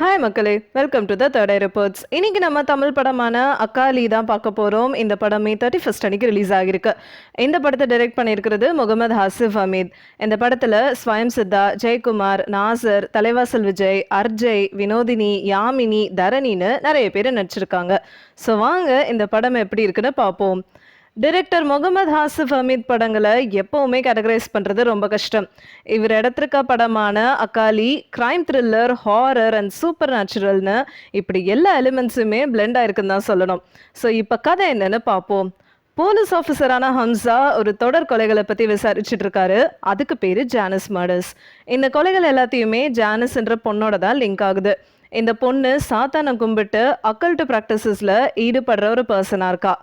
Hi மக்களே, welcome to the third I reports. இன்னைக்கு நம்ம தமிழ் படமான அக்காலி தான் பார்க்க போகிறோம். இந்த படம் மே 31 அன்னைக்கு ரிலீஸ் ஆகிருக்கு. இந்த படத்தை டைரக்ட் பண்ணியிருக்கிறது முகமது ஹாசிஃப் ஹமீத். இந்த படத்தில் ஸ்வயம் சித்தா, ஜெயக்குமார், நாசர், தலைவாசல் விஜய், அர்ஜய், வினோதினி, யாமினி, தரணின்னு நிறைய பேர் நடிச்சிருக்காங்க. ஸோ வாங்க இந்த படம் எப்படி இருக்குன்னு பார்ப்போம். டைரக்டர் முகமது ஹாசிஃப் ஹமீத் படங்களை எப்பவுமே கேட்டகரைஸ் பண்ணுறது ரொம்ப கஷ்டம். இவர் எடுத்திருக்க படமான அக்காலி கிரைம் த்ரில்லர், ஹாரர் அண்ட் சூப்பர் நேச்சுரல்னு இப்படி எல்லா எலிமெண்ட்ஸுமே பிளெண்ட் ஆயிருக்குன்னு தான் சொல்லணும். ஸோ இப்போ கதை என்னன்னு பார்ப்போம். போலீஸ் ஆஃபீஸரான ஹம்சா ஒரு தொடர் கொலைகளை பற்றி விசாரிச்சுட்டு இருக்காரு. அதுக்கு பேர் ஜானிஸ் மர்டர்ஸ். இந்த கொலைகள் எல்லாத்தையுமே ஜானிஸ் என்ற பொண்ணோட தான் லிங்க் ஆகுது. இந்த பொண்ணு சாத்தானை கும்பிட்டு அக்கல்ட் ப்ராக்டிசஸில் ஈடுபடுற ஒரு பர்சனாக இருக்கா.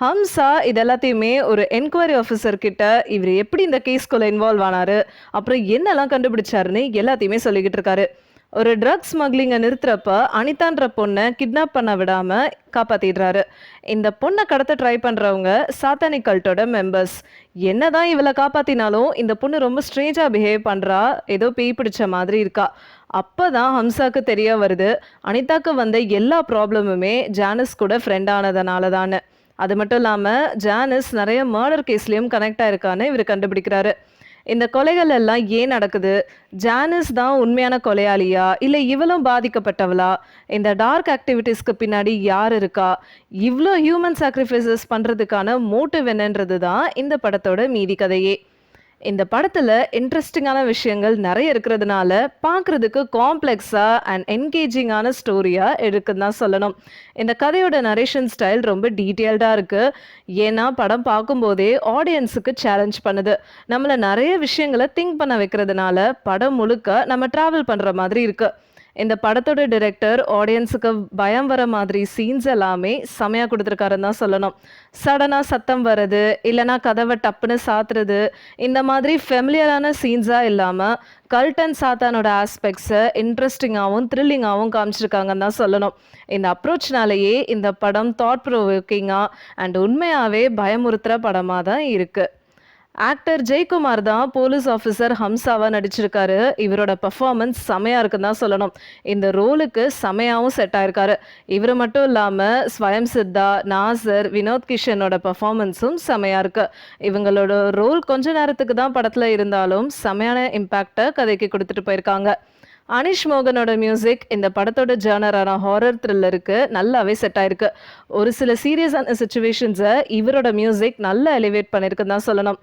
ஹம்சா இது எல்லாத்தையுமே ஒரு என்கொயரி ஆஃபீஸர் கிட்ட இவர் எப்படி இந்த கேஸ்குள்ள இன்வால்வ் ஆனாரு, அப்புறம் என்னெல்லாம் கண்டுபிடிச்சாருன்னு எல்லாத்தையுமே சொல்லிக்கிட்டு இருக்காரு. ஒரு ட்ரக் ஸ்மக்லிங்கை நிறுத்துறப்ப அனிதான்ற பொண்ணை கிட்னாப் பண்ண விடாம காப்பாத்திடுறாரு. இந்த பொண்ணை கடத்த ட்ரை பண்றவங்க சாத்தானிக் கல்ட்டோட மெம்பர்ஸ். என்னதான் இவளை காப்பாத்தினாலும் இந்த பொண்ணு ரொம்ப ஸ்ட்ரேஞ்சா பிஹேவ் பண்றா, ஏதோ பேய் பிடிச்ச மாதிரி இருக்கா. அப்பதான் ஹம்சாக்கு தெரிய வருது, அனிதாக்கு வந்த எல்லா ப்ராப்ளமுமே ஜானிஸ் கூட ஃப்ரெண்ட் ஆனதுனால தானே. அது மட்டும் இல்லாமல் ஜானிஸ் நிறைய மர்டர் கேஸ்லேயும் கனெக்ட் ஆயிருக்கான்னு இவர் கண்டுபிடிக்கிறாரு. இந்த கொலைகள் எல்லாம் ஏன் நடக்குது, ஜானிஸ் தான் உண்மையான கொலையாளியா இல்லை இவளும் பாதிக்கப்பட்டவளா, இந்த டார்க் ஆக்டிவிட்டீஸ்க்கு பின்னாடி யார் இருக்கா, இவ்வளோ ஹியூமன் சாக்ரிஃபைசஸ் பண்ணுறதுக்கான மோட்டிவ் என்னன்றது தான் இந்த படத்தோட மீதி கதையே. இந்த படத்தில் இன்ட்ரெஸ்டிங்கான விஷயங்கள் நிறைய இருக்கிறதுனால பார்க்குறதுக்கு காம்ப்ளெக்ஸாக அண்ட் என்கேஜிங்கான ஸ்டோரியாக இருக்குன்னு தான் சொல்லணும். இந்த கதையோட நரேஷன் ஸ்டைல் ரொம்ப டீட்டெயில்டாக இருக்குது. ஏன்னா படம் பார்க்கும்போதே ஆடியன்ஸுக்கு சேலஞ்ச் பண்ணுது, நம்மளை நிறைய விஷயங்களை திங்க் பண்ண வைக்கிறதுனால படம் முழுக்க நம்ம ட்ராவல் பண்ணுற மாதிரி இருக்குது. இந்த படத்தோட டைரக்டர் ஆடியன்ஸுக்கு பயம் வர மாதிரி சீன்ஸ் எல்லாமே செமையாக கொடுத்துருக்காருன்னு தான் சொல்லணும். சடனாக சத்தம் வர்றது, இல்லைனா கதவை டப்புன்னு சாத்துறது, இந்த மாதிரி ஃபெமிலியரான சீன்ஸாக இல்லாமல் கல்ட் அண்ட் சாத்தானோட ஆஸ்பெக்ட்ஸை இன்ட்ரெஸ்டிங்காகவும் த்ரில்லிங்காகவும் காமிச்சிருக்காங்கன்னு தான் சொல்லணும். இந்த அப்ரோச்னாலேயே இந்த படம் தாட் ப்ரோவோக்கிங்காக அண்ட் உண்மையாகவே பயமுறுத்துகிற படமாக தான் இருக்குது. ஆக்டர் ஜெயக்குமார் தான் போலீஸ் ஆஃபீஸர் ஹம்சாவா நடிச்சிருக்காரு. இவரோட பர்ஃபார்மன்ஸ் செமையா இருக்குன்னு தான் சொல்லணும். இந்த ரோலுக்கு செமையாவும் செட் ஆயிருக்காரு. இவர் மட்டும் இல்லாமல் ஸ்வயம் சித்தா, நாசர், வினோத் கிஷனோட பர்ஃபார்மன்ஸும் செமையா இருக்கு. இவங்களோட ரோல் கொஞ்ச நேரத்துக்கு தான் படத்தில் இருந்தாலும் செமையான இம்பேக்டை கதைக்கு கொடுத்துட்டு போயிருக்காங்க. அனிஷ் மோகனோட மியூசிக் இந்த படத்தோட ஜானரான ஹாரர் த்ரில்லருக்கு நல்லாவே செட் ஆயிருக்கு. ஒரு சில சீரியஸான சுச்சுவேஷன்ஸை இவரோட மியூசிக் நல்லா எலிவேட் பண்ணியிருக்குன்னு தான் சொல்லணும்.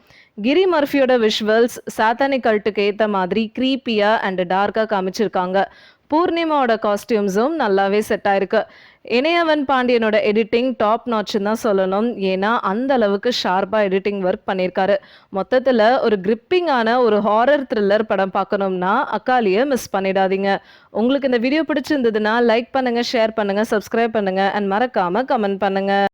கிரி மர்ஃபியோட விஷுவல்ஸ் சாத்தானிக் கல்ட்டுக்கு ஏற்ற மாதிரி க்ரீப்பியாக அண்ட் டார்க்காக காமிச்சிருக்காங்க. பூர்ணிமாவோட காஸ்டியூம்ஸும் நல்லாவே செட் ஆயிருக்கு. இணையவன் பாண்டியனோட எடிட்டிங் டாப் நாட்ச்னு தான் சொல்லணும். ஏன்னா அந்த அளவுக்கு ஷார்ப்பாக எடிட்டிங் ஒர்க் பண்ணியிருக்காரு. மொத்தத்தில் ஒரு கிரிப்பிங்கான ஒரு ஹாரர் த்ரில்லர் படம் பார்க்கணும்னா அக்காலியை மிஸ் பண்ணிடாதீங்க. உங்களுக்கு இந்த வீடியோ பிடிச்சிருந்ததுன்னா லைக் பண்ணுங்கள், ஷேர் பண்ணுங்கள், சப்ஸ்கிரைப் பண்ணுங்கள் அண்ட் மறக்காமல் கமெண்ட் பண்ணுங்கள்.